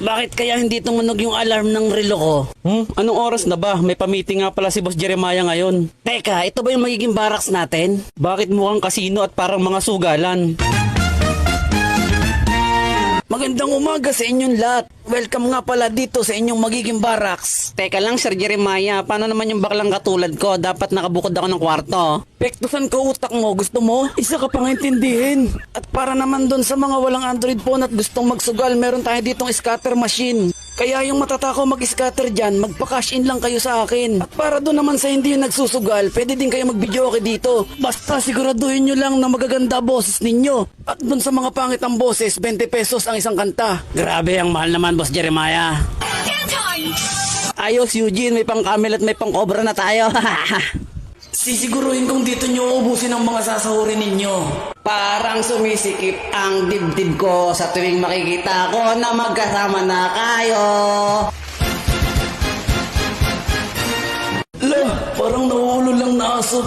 Bakit kaya hindi tumunog yung alarm ng relo ko? Anong oras na ba? May pamiting nga pala si Boss Jeremiah ngayon. Teka, ito ba yung magiging barracks natin? Bakit mukhang kasino at parang mga sugalan? Magandang umaga sa inyong lahat. Welcome nga pala dito sa inyong magiging barracks. Teka lang, Sir Jeremiah. Paano naman yung baklang katulad ko? Dapat nakabukod ako ng kwarto. Pektusan ko utak mo, gusto mo? Isa ka pang intindihin. At para naman doon sa mga walang Android phone at gustong magsugal, meron tayo ditong scatter machine. Kaya yung matatakaw mag-scatter dyan, magpa-cash in lang kayo sa akin. At para doon naman sa hindi yung nagsusugal, pwede din kayo mag-video okay dito. Basta siguraduhin nyo lang na magaganda boses ninyo. At doon sa mga pangit ang boses, 20 pesos ang isang kanta. Grabe, ang mahal naman, Boss Jeremiah. Ayos, Eugene. May pang-camel at may pang-cobra na tayo. Sisiguruhin kong dito nyo ubusin ang mga sasahurin ninyo. Parang sumisikip ang dibdib ko sa tuwing makikita ko na magkasama na kayo. Parang nauulo lang na aso.